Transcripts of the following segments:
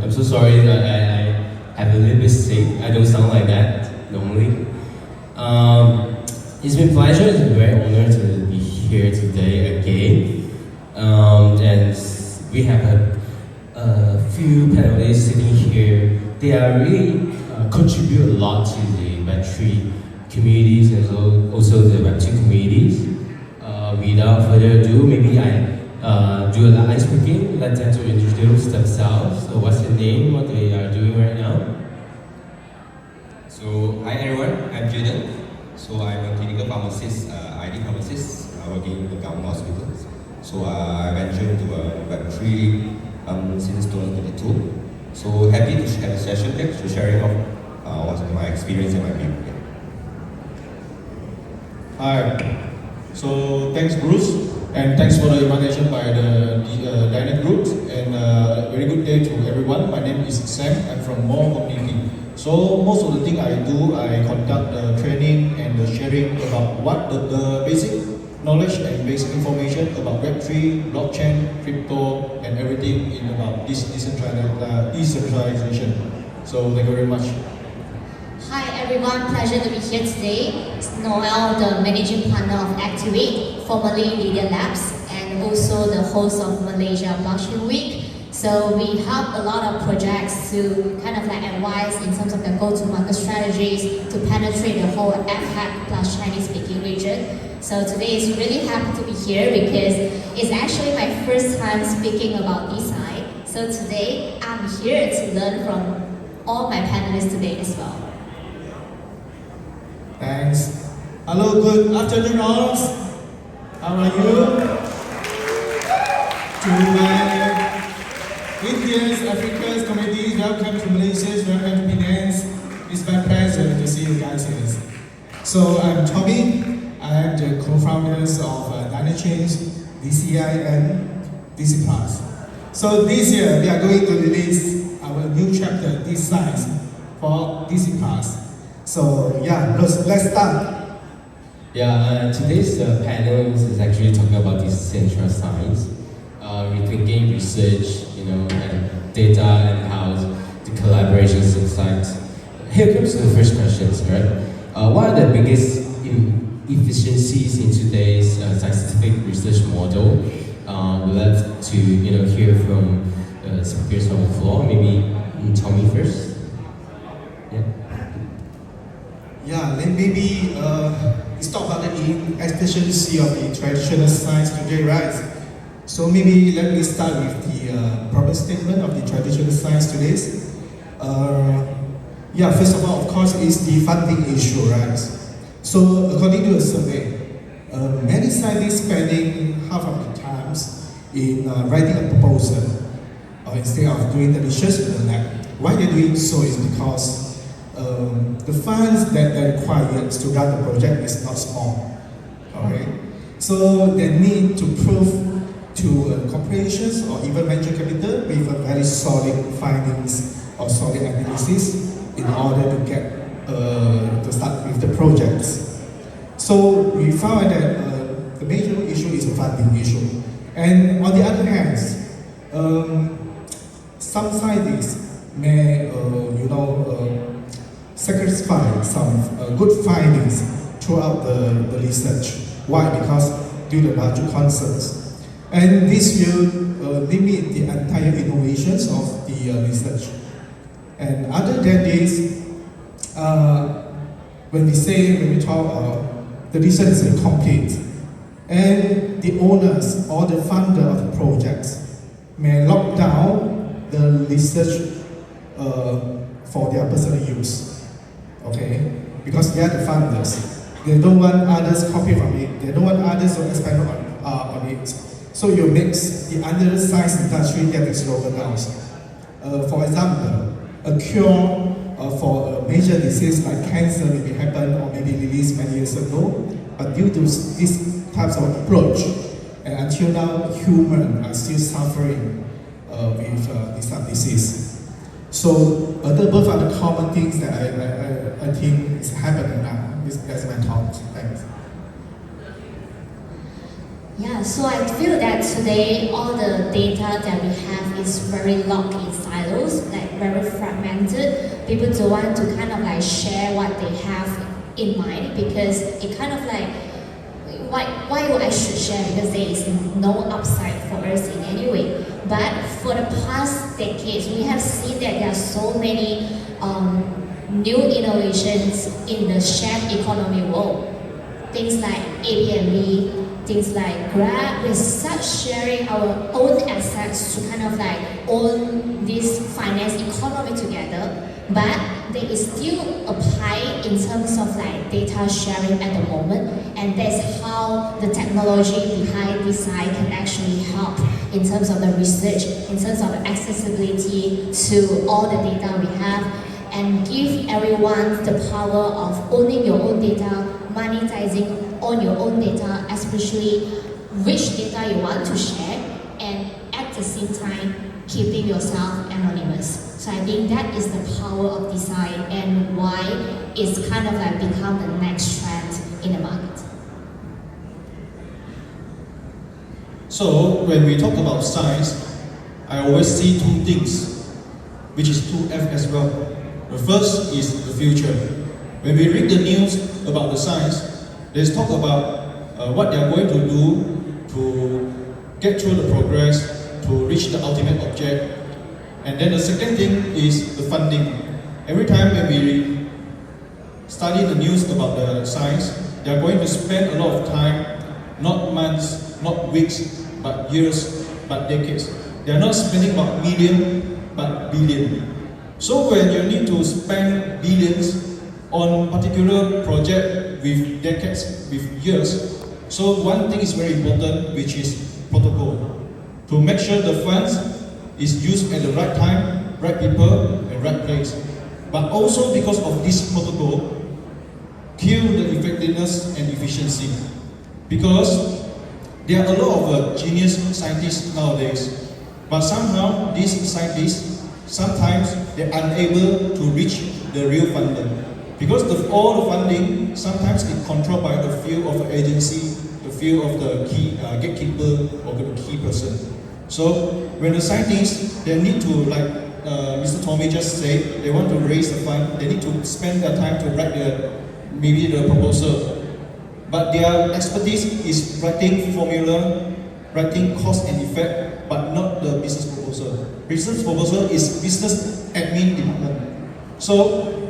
I'm so sorry that I have a little bit sick. I don't sound like that normally. It's been a pleasure. It's a very honor to be here today again. And we have a few panelists sitting here. They are really contribute a lot to the Web3 communities and also the Web2 communities. Without further ado, maybe I do a live speaking. Let them to introduce themselves. So what's their name, what they are doing right now? So, hi everyone, I'm Jaden. So, I'm a clinical pharmacist, ID pharmacist, working in the government hospital. So, I ventured into Web3 since 2022. So, happy to have a session here to sharing of what's my experience and my view. Hi. So thanks Bruce, and thanks for the invitation by the Dynamic Group, and very good day to everyone. My name is Sam. I'm from More Community. So most of the thing I do, I conduct the training and the sharing about what the basic knowledge and basic information about Web3, blockchain, crypto, and everything in about this decentralization. So thank you very much. Hi everyone, pleasure to be here today. It's Noel, the managing partner of Activate, formerly Lydia Labs, and also the host of Malaysia Blockchain Week. So we help a lot of projects to kind of like advise in terms of the go-to-market strategies to penetrate the whole APAC plus Chinese-speaking region. So today is really happy to be here because it's actually my first time speaking about design. So today I'm here to learn from all my panelists today as well. Thanks. Hello, good afternoon all. How are you? To my Indians, Africans, communities, welcome to Malaysia, welcome to Penang. It's my pleasure to see you guys here. So I'm Tommy. I am the co-founders of Dynachains, DCI and DC+. So this year we are going to release our new chapter, Decentralized, for DC+. So yeah, let's start. Yeah, today's panel is actually talking about decentralized, rethinking research, and data and how the collaborations inside. Here comes the first questions, right? What are the biggest inefficiencies in today's scientific research model? We'd like to hear from speakers on the floor. Maybe Tommy first. Yeah. Yeah, then maybe let's talk about the inefficiency of the traditional science today, right? So maybe let me start with the problem statement of the traditional science today. Yeah, first of all, of course, is the funding issue, right? So according to a survey, many scientists spending half of the times in writing a proposal instead of doing the research in the lab. Why they're doing so is because the funds that they require to run the project is not small. Okay? So they need to prove to corporations or even venture capital with a very solid findings or solid analysis in order to get to start with the projects. So we found that the major issue is the funding issue. And on the other hand, some scientists may sacrifice some good findings throughout the research. Why? Because due to larger concerns. And this will limit the entire innovations of the research. And other than this, when we talk the research is incomplete, and the owners or the funder of the projects may lock down the research for their personal use. Okay, because they are the funders. They don't want others copy from it. They don't want others to expand on it. So you makes the other science industry getting slower down. For example, a cure for a major disease like cancer maybe happened or maybe released many years ago, but due to this types of approach, and until now humans are still suffering with this disease. So both are the common things that I think is happening now. That's my thought. Thanks. Yeah, so I feel that today all the data that we have is very locked in silos, like very fragmented. People don't want to kind of like share what they have in mind because it kind of like why would I should share because there is no upside for us in any way. But for the past decades, we have seen that there are so many new innovations in the shared economy world. Things like Airbnb, things like Grab, we start sharing our own assets to kind of like own this finance economy together. But there is still a pie in terms of like data sharing at the moment, and that's how the technology behind design can actually help in terms of the research, in terms of the accessibility to all the data we have, and give everyone the power of owning your own data, monetizing on your own data, especially which data you want to share, and at the same time keeping yourself anonymous. So I think that is the power of design and why it's kind of like become the next trend in the market. So when we talk about science, I always see two things, which is 2F as well. The first is the future. When we read the news about the science, there's talk about what they are going to do to get through the progress, to reach the ultimate object. And then the second thing is the funding. Every time when we study the news about the science, they are going to spend a lot of time, not months, not weeks, but years, but decades. They are not spending about million, but billion. So when you need to spend billions on particular project with decades, with years, so one thing is very important, which is protocol. To make sure the funds is used at the right time, right people, and right place. But also because of this protocol, kill the effectiveness and efficiency. Because there are a lot of genius scientists nowadays, but somehow these scientists, sometimes they're unable to reach the real funder. Because all the funding, sometimes it's controlled by a few of the agency, a few of the key gatekeeper or the key person. So when the scientists, they need to, like Mr. Tommy just said, they want to raise the fund, they need to spend their time to write maybe the proposal. But their expertise is writing formula, writing cost and effect, but not the business proposal. Business proposal is business admin department. So,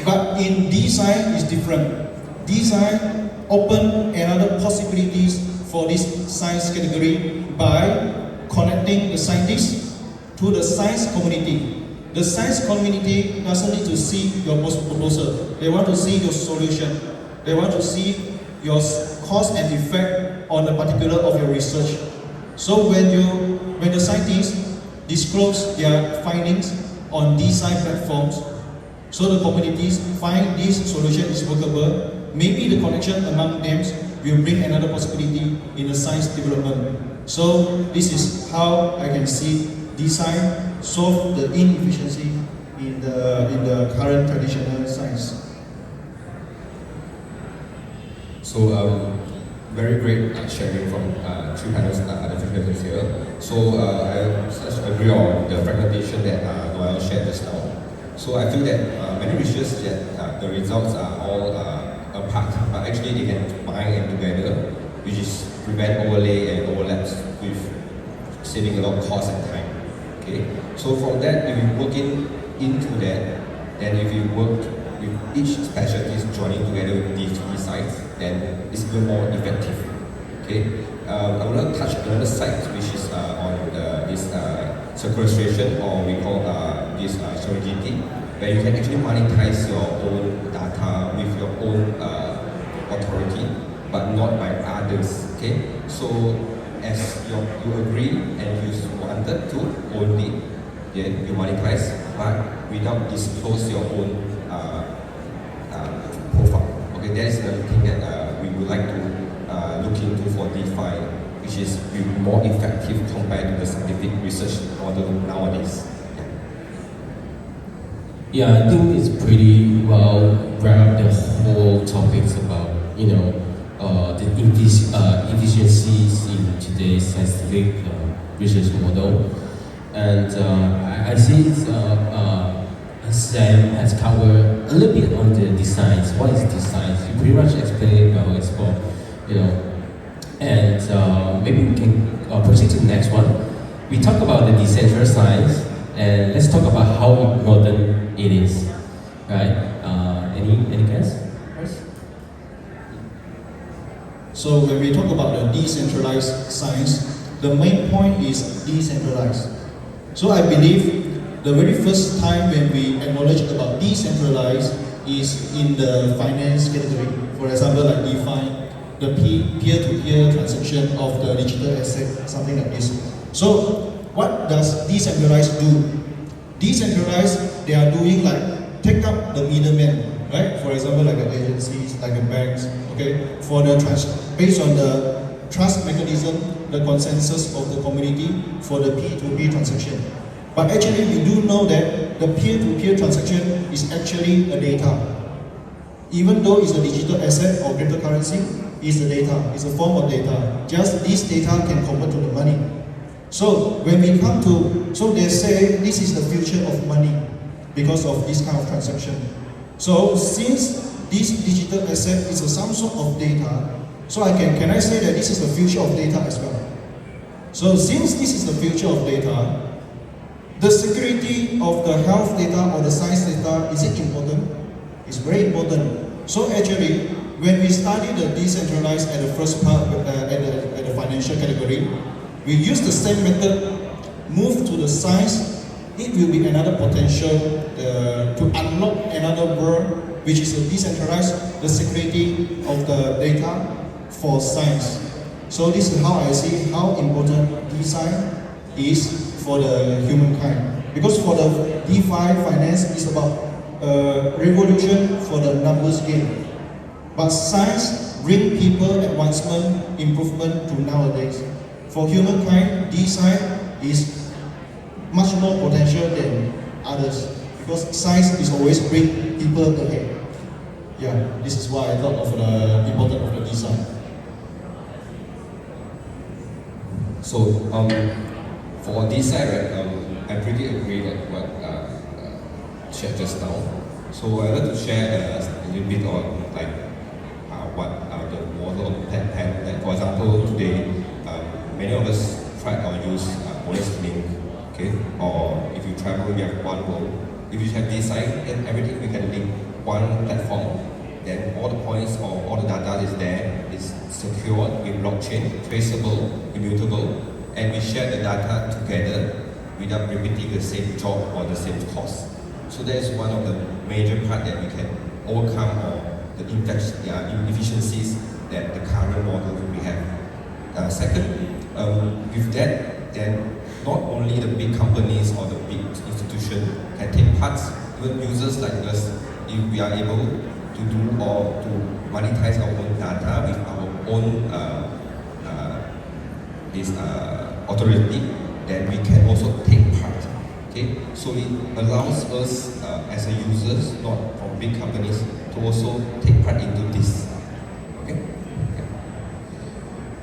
but in design is different. Design open another possibilities for this science category by connecting the scientists to the science community. The science community doesn't need to see your proposal. They want to see your solution. They want to see your cause and effect on a particular of your research. So when the scientists disclose their findings on design platforms, so the communities find this solution is workable, maybe the connection among them will bring another possibility in the science development. So this is how I can see design solve the inefficiency in the current traditional science. So very great sharing from three panels, other presenters here. So I agree on the fragmentation that Noel shared just now. So I feel that many research that the results are all apart, but actually they can combine and together, which is prevent overlay and overlaps with saving a lot of cost and time. Okay. So from that, if you working into that, then if you work with each specialties joining together with these three sites, then it's even more effective. Okay. I would like to touch another site which is on this sequestration, or we call this solidity, where you can actually monetize your own data with your own authority, but not by others. Okay. So as you agree and you wanted to own it, then you monetize, but without disclose your own profile. Okay, that is another thing that we would like to look into for DeFi, which is more effective compared to the scientific research model nowadays. Yeah, I think it's pretty well wrapped the whole topics about, the efficiencies in today's scientific research model. And I see Sam has covered a little bit on the designs. What is designs? You pretty much explained it well as well, you know. And maybe we can proceed to the next one. We talk about the decentralized science, and let's talk about how important it is, right? Any guess? So when we talk about the decentralized science, the main point is decentralized. So I believe the very first time when we acknowledge about decentralized is in the finance category. For example, like DeFi, the peer-to-peer transaction of the digital asset, something like this. So what does decentralized do? Decentralized, they are doing like take up the middleman, right? For example, like the agencies, like the banks, okay? For the based on the trust mechanism, the consensus of the community for the P2P transaction. But actually, we do know that the peer-to-peer transaction is actually a data. Even though it's a digital asset or cryptocurrency, it's a data, it's a form of data. Just this data can convert to the money. So when we come to, so they say this is the future of money because of this kind of transaction. So since this digital asset is some sort of data, so can I say that this is the future of data as well? So since this is the future of data, the security of the health data or the science data, is it important? It's very important. So actually, when we study the decentralized at the first part, at the financial category, we use the same method, move to the science, it will be another potential to unlock another world, which is a decentralized, the security of the data for science. So this is how I see how important design is for the humankind. Because for the DeFi finance is about revolution for the numbers game. But science brings people advancement, improvement to nowadays. For humankind, design is much more potential than others. Because science is always bring people ahead. Yeah, this is why I thought of the importance of the design. So for this side, right, I pretty agree that what shared just now. So I'd like to share a little bit on like what the model of Penang. Like for example, today many of us try or use Honest Link, okay? Or if you travel, you have one world. If you have design, then everything we can link one platform. Then all the points or all the data is there, is secure with blockchain, traceable, immutable, and we share the data together without repeating the same job or the same cost. So that is one of the major part that we can overcome or the inefficiencies that the current model we have. Second, with that, then not only the big companies or the big institutions can take parts, even users like us, if we are able to do or to monetize our own data with our own authority, then we can also take part. Okay, so it allows us as a users, not from big companies, to also take part into this. Okay.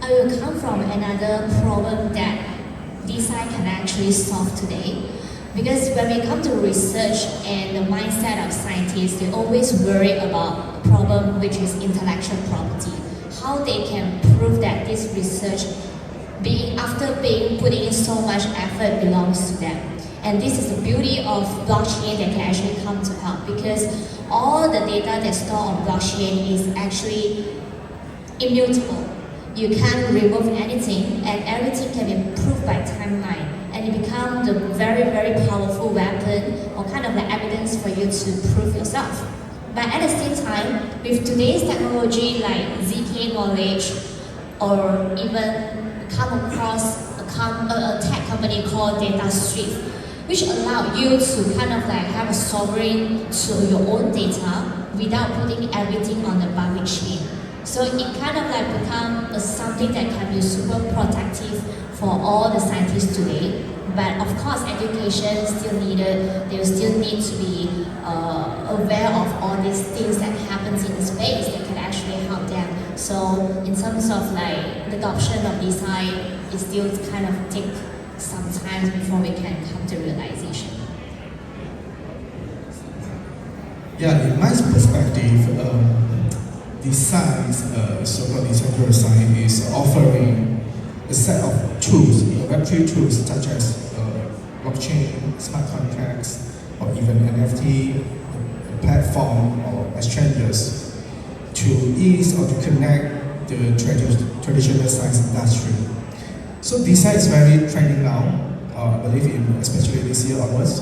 I will come from another problem that design can actually solve today. Because when we come to research and the mindset of scientists, they always worry about a problem which is intellectual property. How they can prove that this research, after putting in so much effort, belongs to them. And this is the beauty of blockchain that can actually come to help, because all the data that's stored on blockchain is actually immutable. You can't remove anything, and everything can be proved by timeline. And it becomes the very, very powerful weapon or kind of the evidence for you to prove yourself. But at the same time, with today's technology like ZK knowledge, or even come across a tech company called Data Street, which allow you to kind of like have a sovereign to your own data without putting everything on the public chain. So it kind of like become something that can be super protective for all the scientists today. But of course, education is still needed. They still need to be aware of all these things that happens in the space that can actually help them So in terms of like the adoption of design, it still kind of take some time before we can come to realization. Yeah, in my perspective, design, so-called decentralized, is offering a set of tools, Web3 tools such as blockchain, smart contracts, or even NFT platform or exchanges to ease or to connect the traditional science industry. So design is very trending now, I believe especially this year onwards.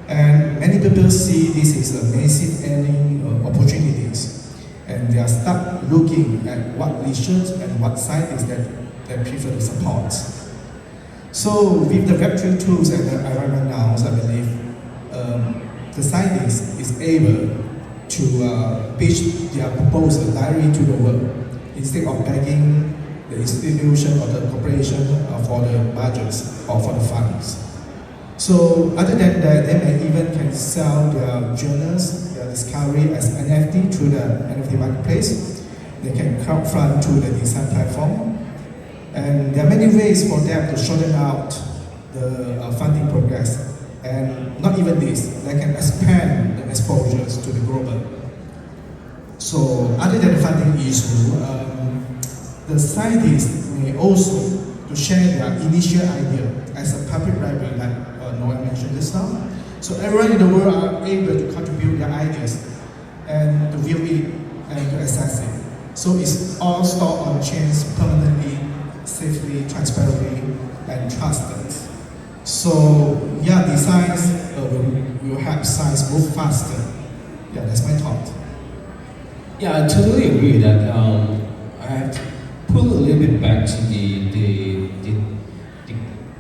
And many people see this as a massive earning opportunities, and they are start looking at what research and what scientists that they prefer to support. So with the Web3 tools and the environment now, I believe the scientist is able to pitch their proposal directly to the world instead of begging the institution or the corporation for the budgets or for the funds. So other than that, they may even can sell their journals, their discovery as NFT through the NFT marketplace. They can crowdfund through the design platform. And there are many ways for them to shorten out the funding progress. And not even this, they can expand the exposures to the global. So other than the funding issue, the scientists may also to share their initial idea as a public library, like Noel mentioned just now. So everyone in the world are able to contribute their ideas and to view it and to access it. So it's all stored on chains permanently, safely, transparently, and trusted. So yeah, designs will help science move faster. Yeah, that's my thought. Yeah, I totally agree with that. I have to pull a little bit back to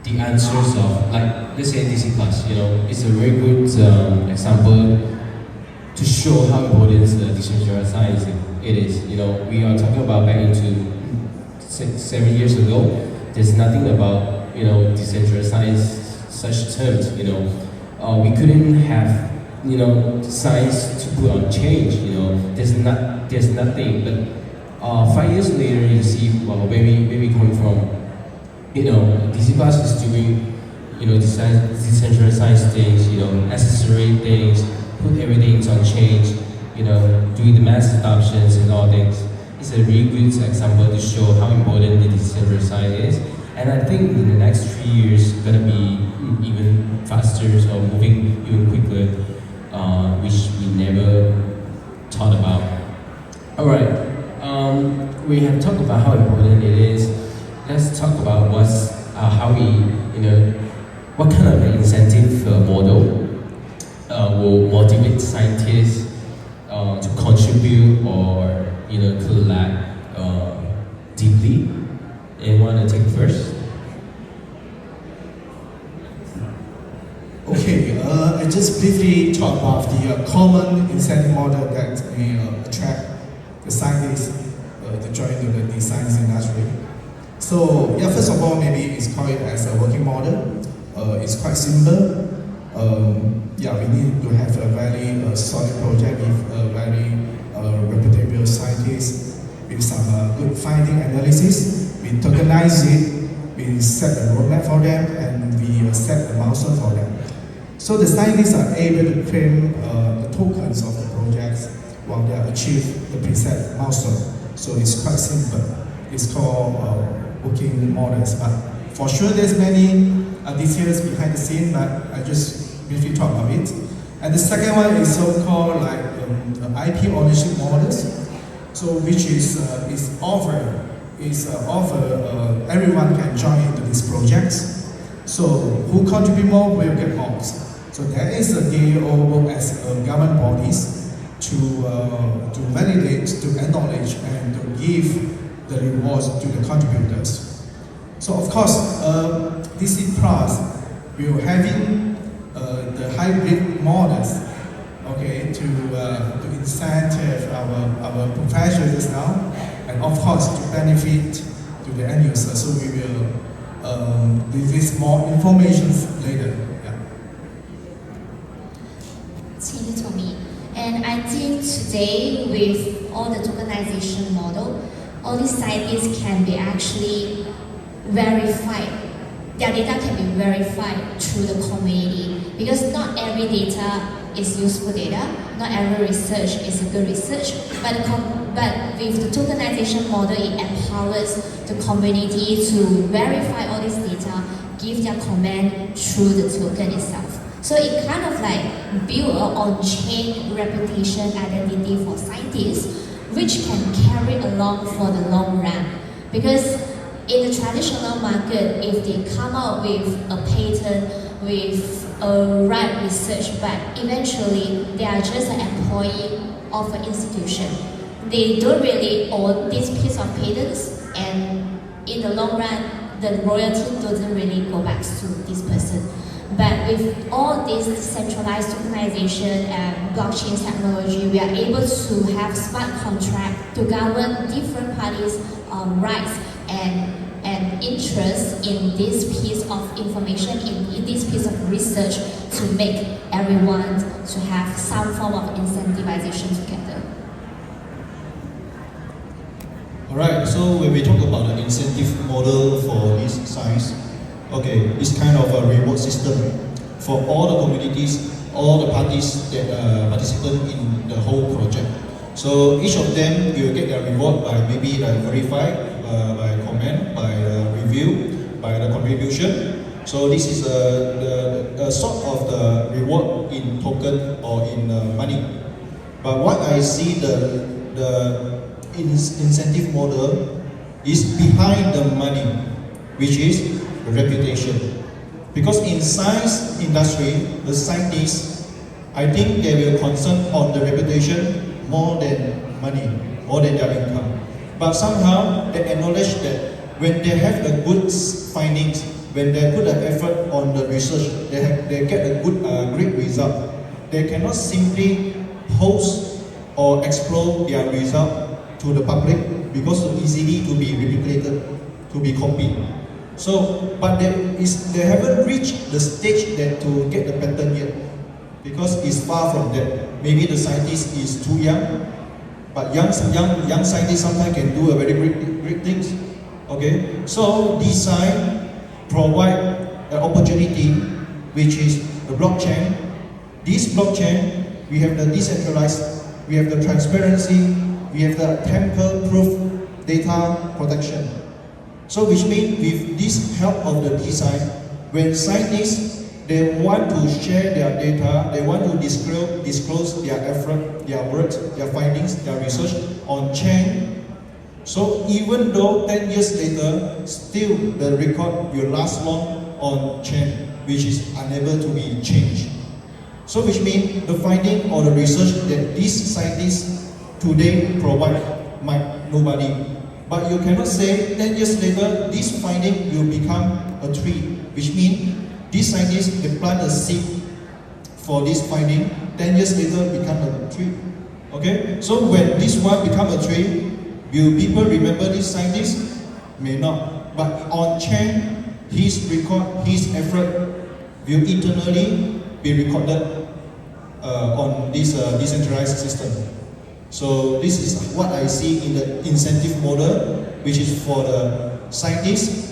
the answers of, like, let's say DC Plus. It's a very good example to show how important decentralized science it is. We are talking about back into 7 years ago. There's nothing about decentralized science, such terms. We couldn't have science to put on change. There's nothing. But 5 years later, you see, well, where we come from. DC Plus is doing decentralized science things, necessary things, put everything on change, doing the mass adoptions and all things. It's a really good example to show how important the decentralized science is. And I think in the next 3 years, it's gonna be even faster or moving even quicker, which we never thought about. All right, we have talked about how important it is. Let's talk about how we, what kind of incentive model will motivate scientists to contribute or collab deeply. Anyone to take first? Okay, I just briefly talk about the common incentive model that may attract the scientists to join the design industry. So yeah, first of all, maybe it's called it as a working model. It's quite simple. We need to have a very solid project with a very reputable scientist with some good finding analysis. We tokenize it, we set the roadmap for them, and we set the milestone for them. So the scientists are able to claim the tokens of the projects while they achieve the preset milestone. So it's quite simple. It's called working models, but for sure there's many details behind the scene, but I just briefly talk about it. And the second one is so-called like IP ownership models. So which is offer everyone can join into these projects. So who contribute more will get more. So there is a DAO as government bodies to validate, to acknowledge, and to give the rewards to the contributors. So of course, DC Plus will having the hybrid models, okay, to incentive our professionals now, and of course to benefit to the end user. So we will release more information later. Yeah. Thank you, Tommy. And I think today with all the tokenization model, all these scientists can be actually verified. Their data can be verified through the community, because not every data is useful data, not every research is a good research, but with the tokenization model, it empowers the community to verify all this data, give their comment through the token itself. So it kind of like build an on-chain reputation identity for scientists, which can carry along for the long run. Because in the traditional market, if they come out with a patent, with a right research, but eventually they are just an employee of an institution. They don't really own this piece of patents, and in the long run, the royalty doesn't really go back to this person. But with all this decentralized tokenization and blockchain technology, we are able to have smart contract to govern different parties' rights and interest in this piece of information, in this piece of research, to make everyone to have some form of incentivization together. Alright, so when we talk about the incentive model for this science, okay, it's kind of a reward system for all the communities, all the parties that participate in the whole project. So each of them will get their reward by maybe like verified, by comment, by review, by the contribution. So this is a sort of the reward in token or in money. But what I see the incentive model is behind the money, which is the reputation. Because in science industry, the scientists, I think they will concern on the reputation more than money, more than their income. But somehow they acknowledge that when they have the good findings, when they put the effort on the research, they get a good, great result. They cannot simply post or explore their result to the public because it's easily to be replicated, to be copied. So, but they haven't reached the stage that to get the patent yet, because it's far from that. Maybe the scientist is too young, but young scientists sometimes can do a very great things. Okay, so design provide an opportunity, which is the blockchain. This blockchain, we have the decentralized, we have the transparency, we have the tamper-proof data protection. So which means with this help of the design, when scientists, they want to share their data, they want to disclose their effort, their work, their findings, their research on chain. So even though 10 years later, still the record will last long on chain, which is unable to be changed. So which means the finding or the research that these scientists today provide might nobody. But you cannot say 10 years later, this finding will become a tree, which means these scientists, they plant a seed for this finding, 10 years later become a tree. Okay? So when this one become a tree, will people remember this scientist? May not. But on chain, his record, his effort will eternally be recorded on this decentralized system. So this is what I see in the incentive model, which is for the scientist.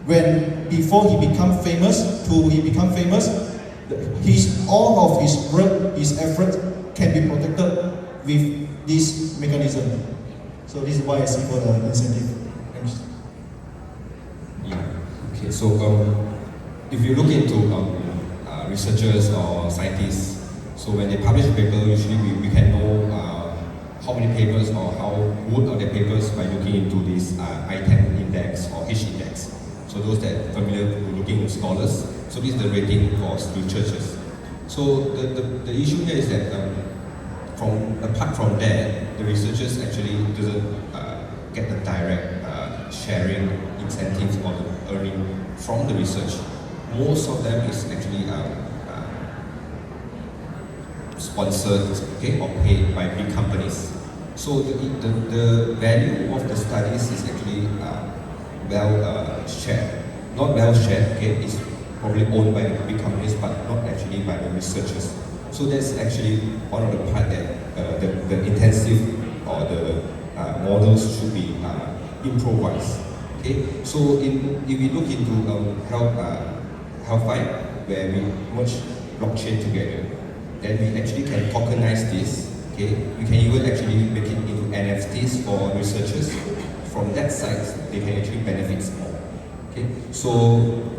When before he become famous, all of his work, his effort can be protected with this mechanism. So this is why I see for the incentive. Yeah. Okay. So if you look into researchers or scientists, so when they publish a paper, usually we can know how many papers or how good are the papers by looking into this I-10 index or H index. So those that are familiar with looking at scholars, so this is the rating for researchers. So the issue here is that apart from that, the researchers actually doesn't get the direct sharing incentives or the earning from the research. Most of them is actually sponsored, okay, or paid by big companies. So the value of the studies is actually well shared. Not well shared, okay, it's probably owned by the big companies, but not actually by the researchers. So that's actually one of the part that the intensive or the models should be improvised. Okay, so if we look into health fight, where we merge blockchain together, then we actually can tokenize this. Okay, we can even actually make it into NFTs for researchers. From that side, they can actually benefit more. Okay, so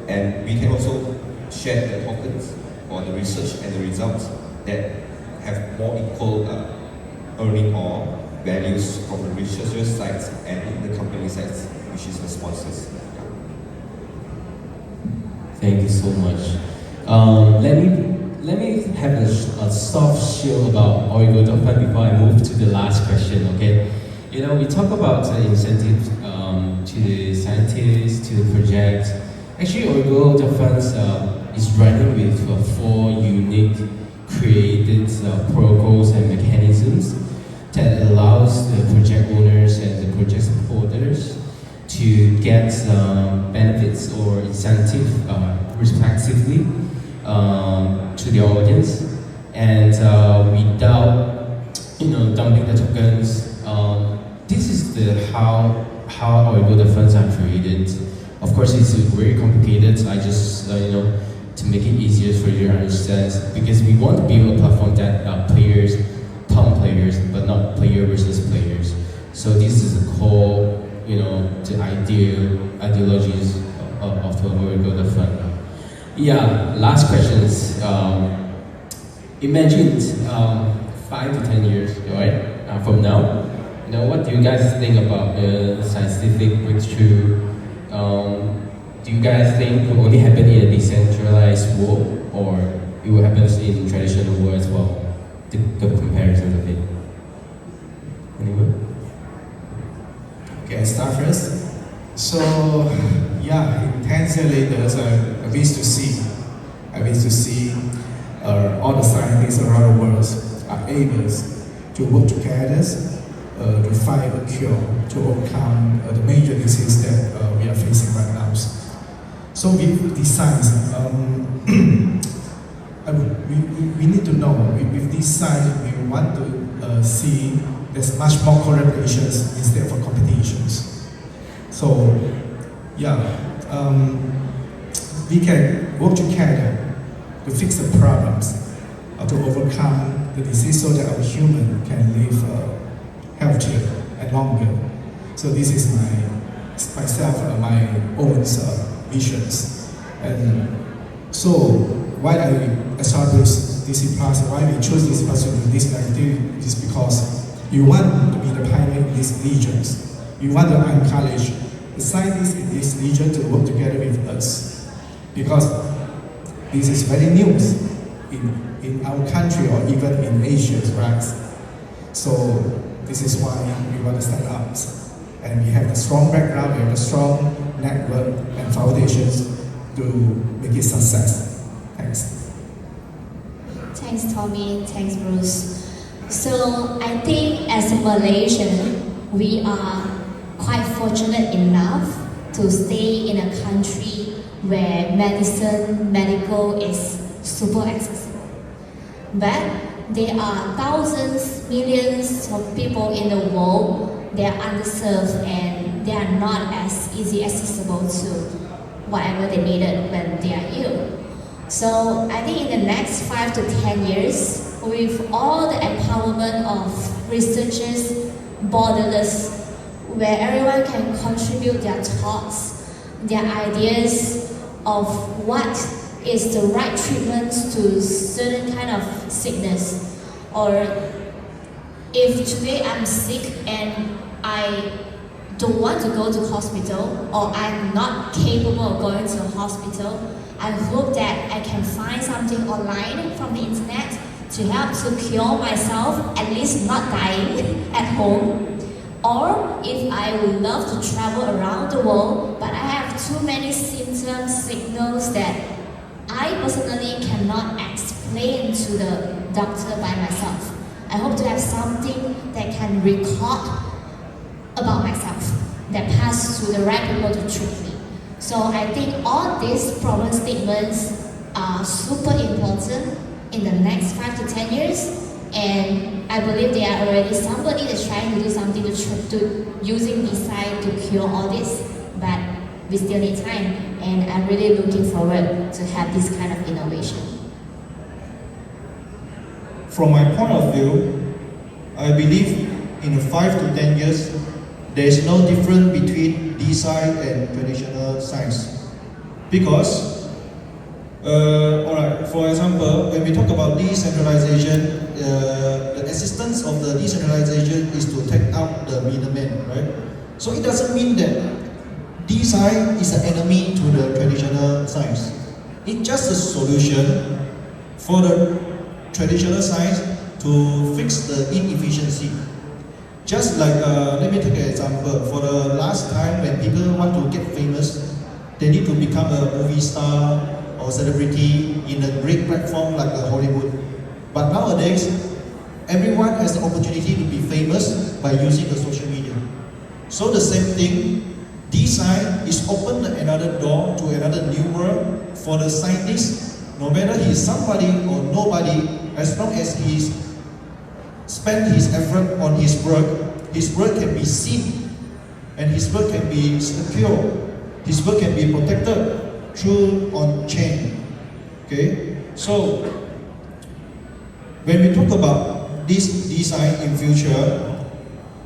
and we can also share the tokens or the research and the results that have more equal earning or values from the researchers' sides and the company sides, which is the sponsors. Thank you so much. Let me have a soft shield about Origo Fund before I move to the last question. Okay, you know, we talk about incentives to the scientists, to the project. Actually, Origo Fund is running with 4 unique created protocols and mechanisms that allows the project owners and the project supporters to get benefits or incentive respectively to the audience, and without dumping the tokens. This is how Origo funds are created. Of course, it's very complicated. I just to make it easier for you to understand, because we want to build a platform that players pump players, but not player versus players. So this is the core, the ideologies of the Origo fund. Yeah, last questions. Imagine 5 to 10 years, right, from now. What do you guys think about scientific breakthrough? Do you guys think it will only happen in a decentralized world, or it will happen in traditional world as well? The comparison of it. Anyone? Okay, I start first. So, yeah, in 10 years later, I wish to see all the scientists around the world are able to work together to find a cure, to overcome the major disease that we are facing right now. So with these science, we need to know, with this science, we want to see there's much more collaborations instead of competitions. So, yeah, we can work together to fix the problems, or to overcome the disease so that our human can live healthier and longer. So this is my own visions. And so why I established DC Plus, why we chose DC Plus to do this activity is because you want to be the pioneer in these regions. You want to encourage the scientists in this region to work together with us, because this is very new in our country or even in Asia, right? So this is why we want to stand up. And we have a strong background, we have a strong network and foundations to make it success. Thanks. Thanks, Tommy. Thanks, Bruce. So I think as a Malaysian, we are quite fortunate enough to stay in a country where medical is super accessible. But there are thousands, millions of people in the world, they are underserved and they are not as easy accessible to whatever they needed when they are ill. So I think in the next 5 to 10 years, with all the empowerment of researchers, borderless, where everyone can contribute their thoughts, their ideas of what is the right treatment to certain kind of sickness. Or if today I'm sick and I don't want to go to hospital, or I'm not capable of going to a hospital, I hope that I can find something online from the internet to help to cure myself, at least not dying at home. Or if I would love to travel around the world, but I have too many symptoms, signals that I personally cannot explain to the doctor by myself. I hope to have something that can record about myself, that pass to the right people to treat me. So I think all these problem statements are super important in the next 5 to 10 years, and I I believe there are already somebody that's trying to do something to using design to cure all this, but we still need time, and I'm really looking forward to have this kind of innovation. From my point of view, I believe in 5 to 10 years, there is no difference between design and traditional science. Because, alright, for example, when we talk about decentralization, the existence of the decentralization is to take out the middleman, right? So it doesn't mean that design is an enemy to the traditional science. It's just a solution for the traditional science to fix the inefficiency. Just like, let me take an example. For the last time when people want to get famous, they need to become a movie star or celebrity in a great platform like Hollywood. But nowadays, everyone has the opportunity to be famous by using the social media. So the same thing, design is open another door to another new world for the scientist. No matter he's somebody or nobody, as long as he's spent his effort on his work can be seen, and his work can be secure, his work can be protected through on-chain. Okay, so when we talk about this design in future,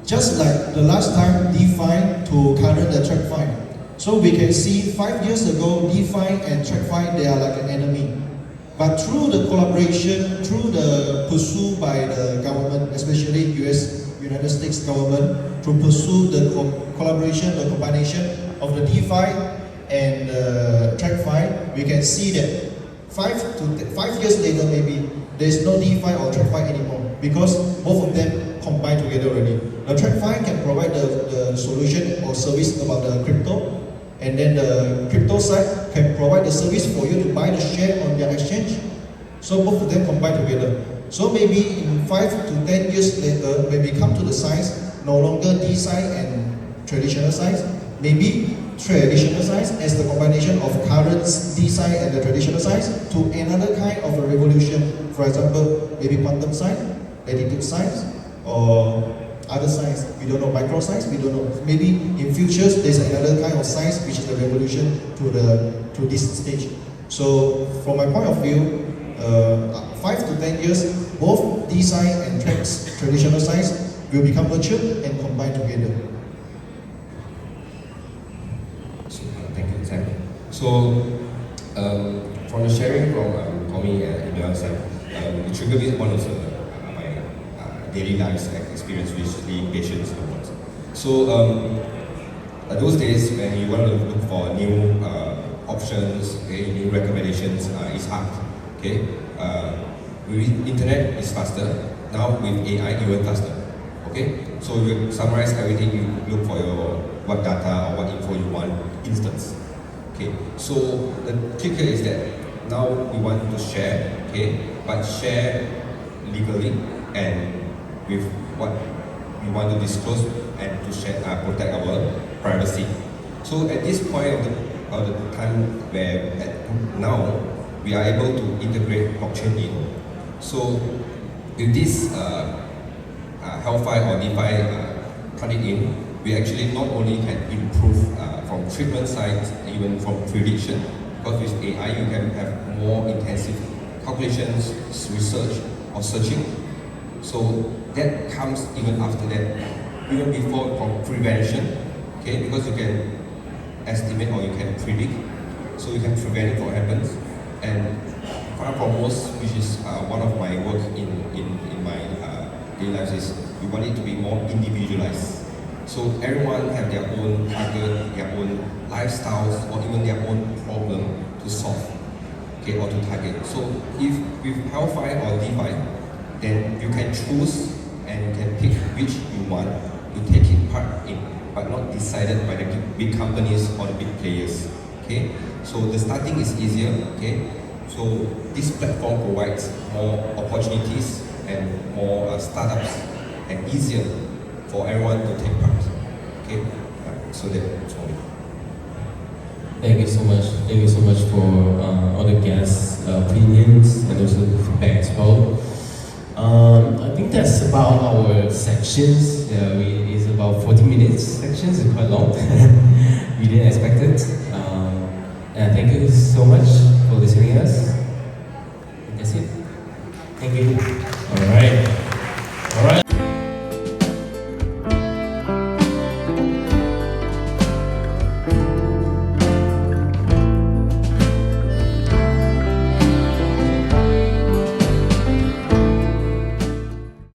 just like the last time DeFi to current the TradFi, so we can see 5 years ago DeFi and TradFi, they are like an enemy. But through the collaboration, through the pursuit by the government, especially United States government, to pursue the collaboration, the combination of the DeFi and TradFi, we can see that 5 years later maybe there's no DeFi or TradFi anymore because both of them combine together already. The TradFi can provide the solution or service about the crypto, and then the crypto side can provide the service for you to buy the share on their exchange. So both of them combine together. So maybe in 5 to 10 years later, when we come to the science, no longer design and traditional science, maybe traditional science as the combination of current design and the traditional science to another kind of a revolution. For example, maybe quantum science, latitude science, or other science. We don't know, microscience, we don't know. Maybe in futures there's another kind of science which is the revolution to this stage. So from my point of view, 5 to 10 years, both design and traditional science will become mature and combine together. So, thank you, Sam. So, from the sharing from Tommy and Emil's side, it triggered me one of my daily life experience with the patients. So, those days when you want to look for new options, okay, new recommendations, it's hard. Okay, with internet is faster. Now with AI, even faster. Okay, so you summarize everything. You look for your what data or what info you want, instance. Okay, so the kicker is that now we want to share. Okay, but share legally and with what we want to disclose and to share, protect our privacy. So at this point of the time where now we are able to integrate blockchain in. So with this Hellfire or DeFi plug it in, we actually not only can improve from treatment side, even from prediction, because with AI you can have more intensive calculations, research or searching. So that comes even after that, even before from prevention, okay, because you can estimate or you can predict, so you can prevent it what happens. And far from most, which is one of my work in my daily life, is we want it to be more individualized. So everyone have their own target, their own lifestyles, or even their own problem to solve, okay, or to target. So if with Hellfire or DeFi, then you can choose and you can pick which you want to take it part in, but not decided by the big companies or the big players. Okay, so the starting is easier. Okay, so this platform provides more opportunities and more startups and easier for everyone to take part. Okay, so that's all. Thank you so much. Thank you so much for all the guests' opinions and also feedback as well. I think that's about our sections. It's about 40 minutes sections, it's quite long. We didn't expect it. And thank you so much for listening to us. That's it. Thank you. All right.